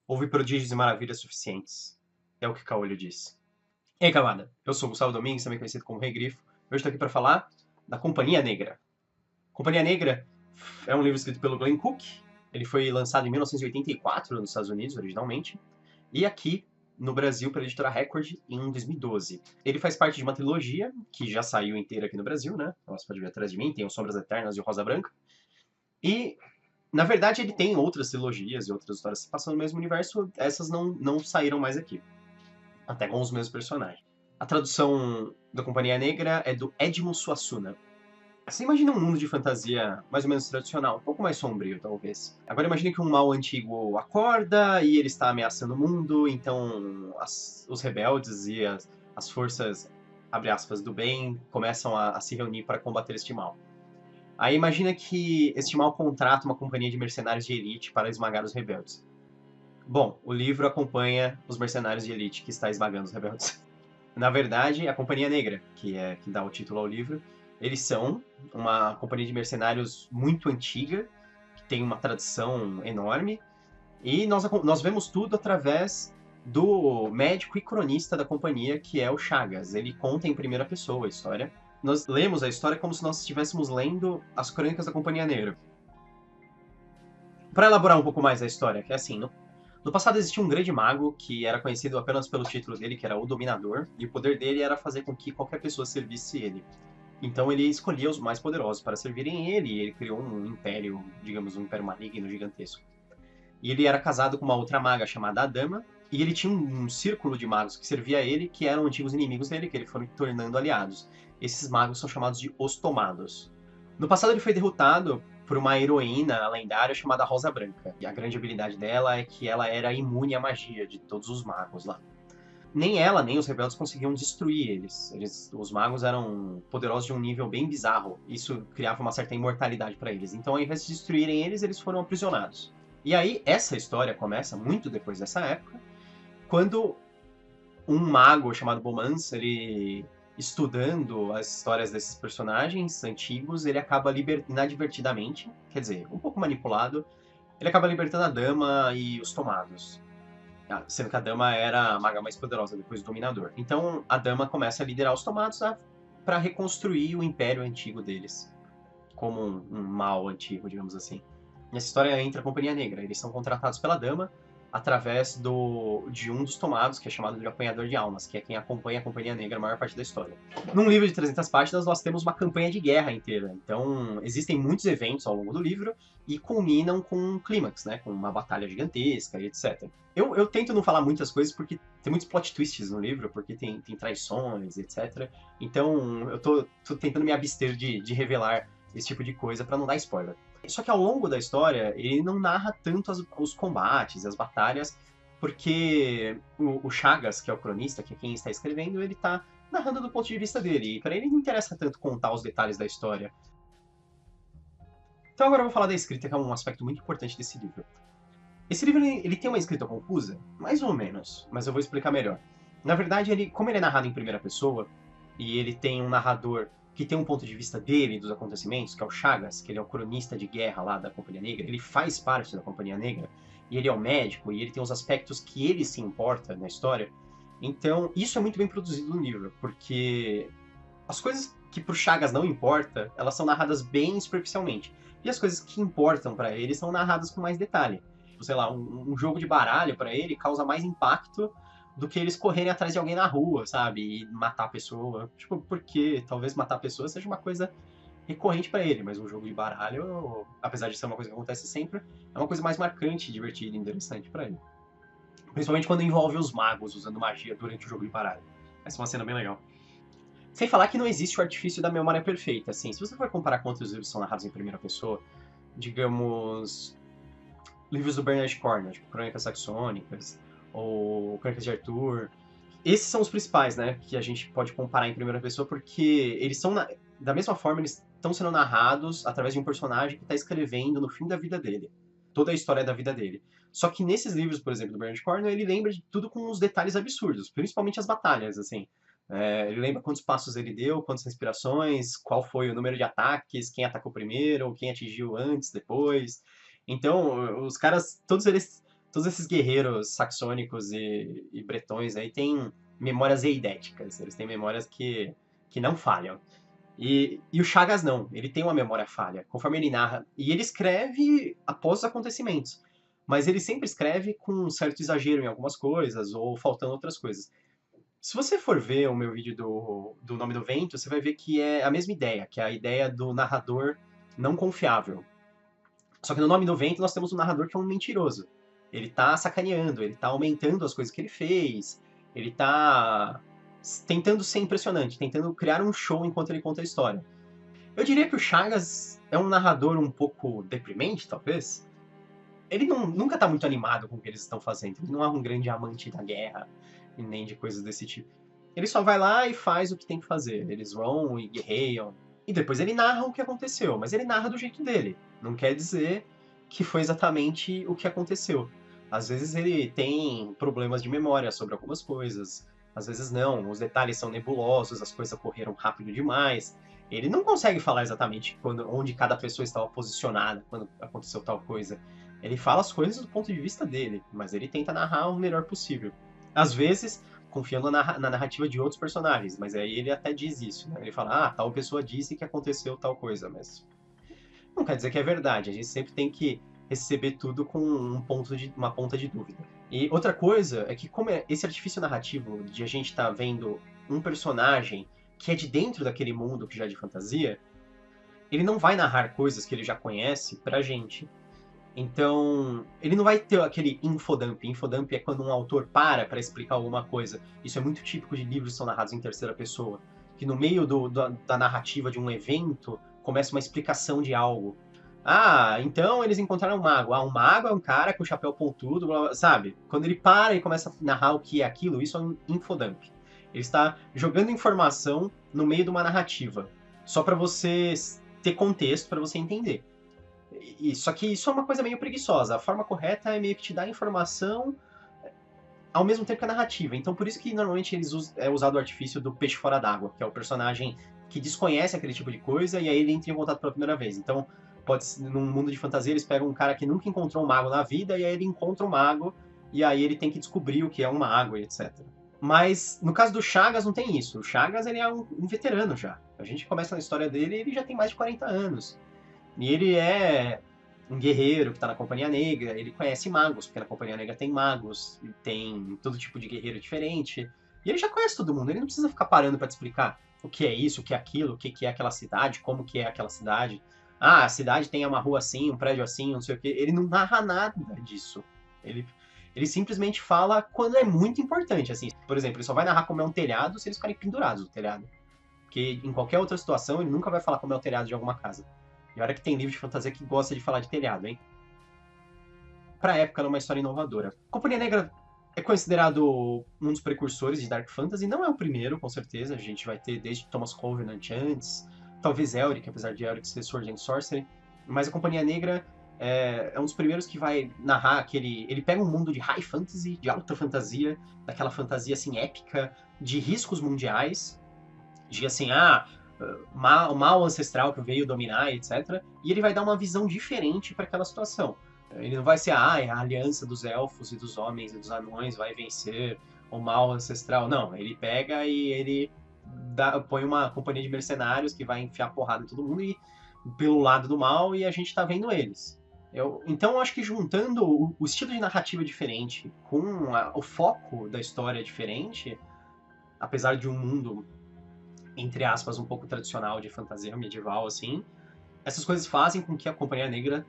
Houve prodígios e maravilhas suficientes. É o que Caolho diz. E aí, camada? Eu sou o Gustavo Domingues, também conhecido como Rei Grifo. Hoje estou aqui para falar da Companhia Negra. Companhia Negra é um livro escrito pelo Glenn Cook. Ele foi lançado em 1984 nos Estados Unidos, originalmente. E aqui, no Brasil, pela editora Record, em 2012. Ele faz parte de uma trilogia, que já saiu inteira aqui no Brasil, né? Então, você pode ver atrás de mim, tem o Sombras Eternas e o Rosa Branca. E na verdade, ele tem outras trilogias e outras histórias que se passam no mesmo universo, essas não saíram mais aqui, até com os mesmos personagens. A tradução da Companhia Negra é do Edmo Suassuna. Você imagina um mundo de fantasia mais ou menos tradicional, um pouco mais sombrio, talvez. Agora imagine que um mal antigo acorda e ele está ameaçando o mundo, então os rebeldes e as forças, abre aspas, do bem começam a se reunir para combater este mal. Aí imagina que este mal contrata uma companhia de mercenários de elite para esmagar os rebeldes. Bom, o livro acompanha os mercenários de elite que está esmagando os rebeldes. Na verdade, a Companhia Negra, que dá o título ao livro, eles são uma companhia de mercenários muito antiga, que tem uma tradição enorme, e nós vemos tudo através do médico e cronista da companhia, que é o Chagas. Ele conta em primeira pessoa a história. Nós lemos a história como se nós estivéssemos lendo as crônicas da Companhia Negra. Para elaborar um pouco mais a história, que é assim, no passado existia um grande mago que era conhecido apenas pelo título dele, que era o Dominador, e o poder dele era fazer com que qualquer pessoa servisse ele. Então ele escolhia os mais poderosos para servirem ele, e ele criou um império, digamos, um império maligno gigantesco. E ele era casado com uma outra maga chamada Adama, e ele tinha um círculo de magos que servia a ele, que eram antigos inimigos dele, que ele foram tornando aliados. Esses magos são chamados de Os Tomados. No passado ele foi derrotado por uma heroína lendária chamada Rosa Branca. E a grande habilidade dela é que ela era imune à magia de todos os magos lá. Nem ela, nem os rebeldes conseguiam destruir eles. Os magos eram poderosos de um nível bem bizarro. Isso criava uma certa imortalidade para eles. Então, ao invés de destruírem eles, eles foram aprisionados. E aí, essa história começa muito depois dessa época, quando um mago chamado Bomans, ele estudando as histórias desses personagens antigos, ele acaba inadvertidamente, quer dizer, um pouco manipulado, ele acaba libertando a Dama e os Tomados. Sendo que a Dama era a maga mais poderosa depois do Dominador. Então a Dama começa a liderar os Tomados para reconstruir o império antigo deles, como um mal antigo, digamos assim. Nessa história entra a Companhia Negra. Eles são contratados pela Dama através de um dos tomados, que é chamado de Apanhador de Almas, que é quem acompanha a Companhia Negra a maior parte da história. Num livro de 300 páginas, nós temos uma campanha de guerra inteira. Então, existem muitos eventos ao longo do livro e culminam com um clímax, né? Com uma batalha gigantesca e etc. Eu tento não falar muitas coisas porque tem muitos plot twists no livro, porque tem traições, etc. Então, eu tô tentando me abster de revelar esse tipo de coisa para não dar spoiler. Só que ao longo da história, ele não narra tanto os combates, as batalhas, porque o Chagas, que é o cronista, que é quem está escrevendo, ele está narrando do ponto de vista dele. E para ele não interessa tanto contar os detalhes da história. Então agora eu vou falar da escrita, que é um aspecto muito importante desse livro. Esse livro ele tem uma escrita confusa? Mais ou menos, mas eu vou explicar melhor. Na verdade, como ele é narrado em primeira pessoa, e ele tem um narrador que tem um ponto de vista dele, dos acontecimentos, que é o Chagas, que ele é o cronista de guerra lá da Companhia Negra, ele faz parte da Companhia Negra, e ele é o médico, e ele tem os aspectos que ele se importa na história. Então, isso é muito bem produzido no livro, porque as coisas que pro Chagas não importa, elas são narradas bem superficialmente. E as coisas que importam para ele são narradas com mais detalhe. Sei lá, um jogo de baralho para ele causa mais impacto do que eles correrem atrás de alguém na rua, sabe? E matar a pessoa. Tipo, porque talvez matar a pessoa seja uma coisa recorrente para ele, mas um jogo de baralho, apesar de ser uma coisa que acontece sempre, é uma coisa mais marcante, divertida e interessante para ele. Principalmente quando envolve os magos usando magia durante o jogo de baralho. Essa é uma cena bem legal. Sem falar que não existe o artifício da memória perfeita, assim. Se você for comparar com outros livros que são narrados em primeira pessoa, digamos, livros do Bernard Cornwell, tipo Crônicas Saxônicas, ou Crônicas de Arthur. Esses são os principais, né, que a gente pode comparar em primeira pessoa, porque eles são, da mesma forma, eles estão sendo narrados através de um personagem que está escrevendo no fim da vida dele. Toda a história da vida dele. Só que nesses livros, por exemplo, do Bernard Cornwell, ele lembra de tudo com uns detalhes absurdos, principalmente as batalhas, assim. Ele lembra quantos passos ele deu, quantas respirações, qual foi o número de ataques, quem atacou primeiro, quem atingiu antes, depois. Então, os caras, todos eles todos esses guerreiros saxônicos e bretões aí têm memórias eidéticas. Eles têm memórias que não falham. E o Chagas não, ele tem uma memória falha, conforme ele narra. E ele escreve após os acontecimentos. Mas ele sempre escreve com um certo exagero em algumas coisas, ou faltando outras coisas. Se você for ver o meu vídeo do Nome do Vento, você vai ver que é a mesma ideia, que é a ideia do narrador não confiável. Só que no Nome do Vento nós temos um narrador que é um mentiroso. Ele tá sacaneando, ele tá aumentando as coisas que ele fez, ele tá tentando ser impressionante, tentando criar um show enquanto ele conta a história. Eu diria que o Chagas é um narrador um pouco deprimente, talvez. Ele nunca tá muito animado com o que eles estão fazendo. Ele não é um grande amante da guerra, e nem de coisas desse tipo. Ele só vai lá e faz o que tem que fazer. Eles vão e guerreiam. E depois ele narra o que aconteceu, mas ele narra do jeito dele. Não quer dizer que foi exatamente o que aconteceu. Às vezes ele tem problemas de memória sobre algumas coisas, às vezes não. Os detalhes são nebulosos, as coisas correram rápido demais. Ele não consegue falar exatamente onde cada pessoa estava posicionada quando aconteceu tal coisa. Ele fala as coisas do ponto de vista dele, mas ele tenta narrar o melhor possível. Às vezes, confiando na narrativa de outros personagens, mas aí ele até diz isso, né? Ele fala, tal pessoa disse que aconteceu tal coisa, mas não quer dizer que é verdade. A gente sempre tem que receber tudo com uma ponta de dúvida. E outra coisa é que como é esse artifício narrativo de a gente estar vendo um personagem que é de dentro daquele mundo que já é de fantasia, ele não vai narrar coisas que ele já conhece pra gente. Então, ele não vai ter aquele infodump. Infodump é quando um autor para explicar alguma coisa. Isso é muito típico de livros que são narrados em terceira pessoa. Que no meio da narrativa de um evento, começa uma explicação de algo. Então eles encontraram um mago. Um mago é um cara com chapéu pontudo, blá, blá, sabe? Quando ele para e começa a narrar o que é aquilo, isso é um infodump. Ele está jogando informação no meio de uma narrativa. Só para você ter contexto, para você entender. Só que isso é uma coisa meio preguiçosa. A forma correta é meio que te dar informação ao mesmo tempo que a narrativa. Então por isso que normalmente é usado o artifício do peixe fora d'água, que é o personagem que desconhece aquele tipo de coisa e aí ele entra em contato pela primeira vez. Então, num mundo de fantasia, eles pegam um cara que nunca encontrou um mago na vida e aí ele encontra um mago e aí ele tem que descobrir o que é um mago e etc. Mas no caso do Chagas não tem isso. O Chagas ele é um veterano já. A gente começa na história dele e ele já tem mais de 40 anos. E ele é um guerreiro que está na Companhia Negra, ele conhece magos, porque na Companhia Negra tem magos, e tem todo tipo de guerreiro diferente. E ele já conhece todo mundo, ele não precisa ficar parando para te explicar o que é isso, o que é aquilo, o que é aquela cidade, como que é aquela cidade. A cidade tem uma rua assim, um prédio assim, não sei o quê. Ele não narra nada disso. Ele simplesmente fala quando é muito importante, assim. Por exemplo, ele só vai narrar como é um telhado se eles ficarem pendurados no telhado. Porque em qualquer outra situação ele nunca vai falar como é o telhado de alguma casa. E olha que tem livro de fantasia que gosta de falar de telhado, hein? Pra época, era uma história inovadora. Companhia Negra é considerado um dos precursores de Dark Fantasy. Não é o primeiro, com certeza. A gente vai ter desde Thomas Covenant antes. Talvez Elric, apesar de Elric ser Sword and Sorcery. Mas a Companhia Negra é um dos primeiros que vai narrar aquele... Ele pega um mundo de high fantasy, de alta fantasia, daquela fantasia, assim, épica, de riscos mundiais. De, assim, o mal ancestral que veio dominar, etc. E ele vai dar uma visão diferente para aquela situação. Ele não vai ser a aliança dos elfos e dos homens e dos anões vai vencer o mal ancestral. Não, ele pega e ele põe uma companhia de mercenários que vai enfiar porrada em todo mundo e pelo lado do mal e a gente tá vendo eles. Então eu acho que juntando o estilo de narrativa diferente com o foco da história diferente, apesar de um mundo entre aspas, um pouco tradicional de fantasia medieval, assim, essas coisas fazem com que a Companhia Negra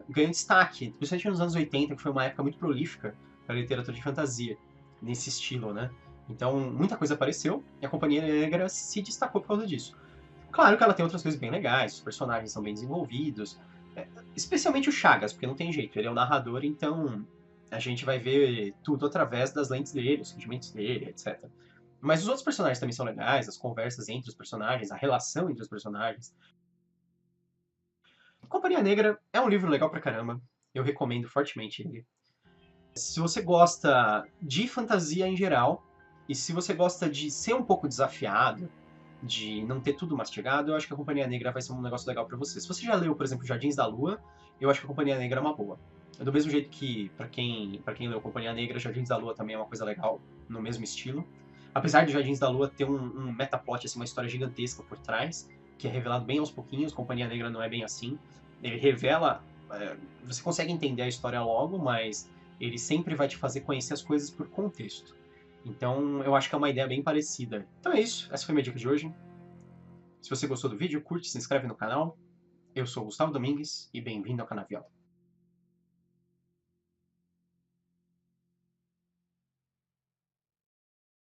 ganhe destaque, principalmente nos anos 80, que foi uma época muito prolífica para a literatura de fantasia, nesse estilo, né? Então, muita coisa apareceu e a Companhia Negra se destacou por causa disso. Claro que ela tem outras coisas bem legais, os personagens são bem desenvolvidos, especialmente o Chagas, porque não tem jeito, ele é o narrador, então a gente vai ver tudo através das lentes dele, os sentimentos dele, etc. Mas os outros personagens também são legais, as conversas entre os personagens, a relação entre os personagens. Companhia Negra é um livro legal pra caramba. Eu recomendo fortemente ele. Se você gosta de fantasia em geral, e se você gosta de ser um pouco desafiado, de não ter tudo mastigado, eu acho que a Companhia Negra vai ser um negócio legal pra você. Se você já leu, por exemplo, Jardins da Lua, eu acho que a Companhia Negra é uma boa. Do mesmo jeito que, para quem leu Companhia Negra, Jardins da Lua também é uma coisa legal, no mesmo estilo. Apesar de Jardins da Lua ter um metaplot, assim, uma história gigantesca por trás, que é revelado bem aos pouquinhos, Companhia Negra não é bem assim. Ele revela. Você consegue entender a história logo, mas ele sempre vai te fazer conhecer as coisas por contexto. Então, eu acho que é uma ideia bem parecida. Então é isso, essa foi a minha dica de hoje. Se você gostou do vídeo, curte, se inscreve no canal. Eu sou o Gustavo Domingues e bem-vindo ao Canavial.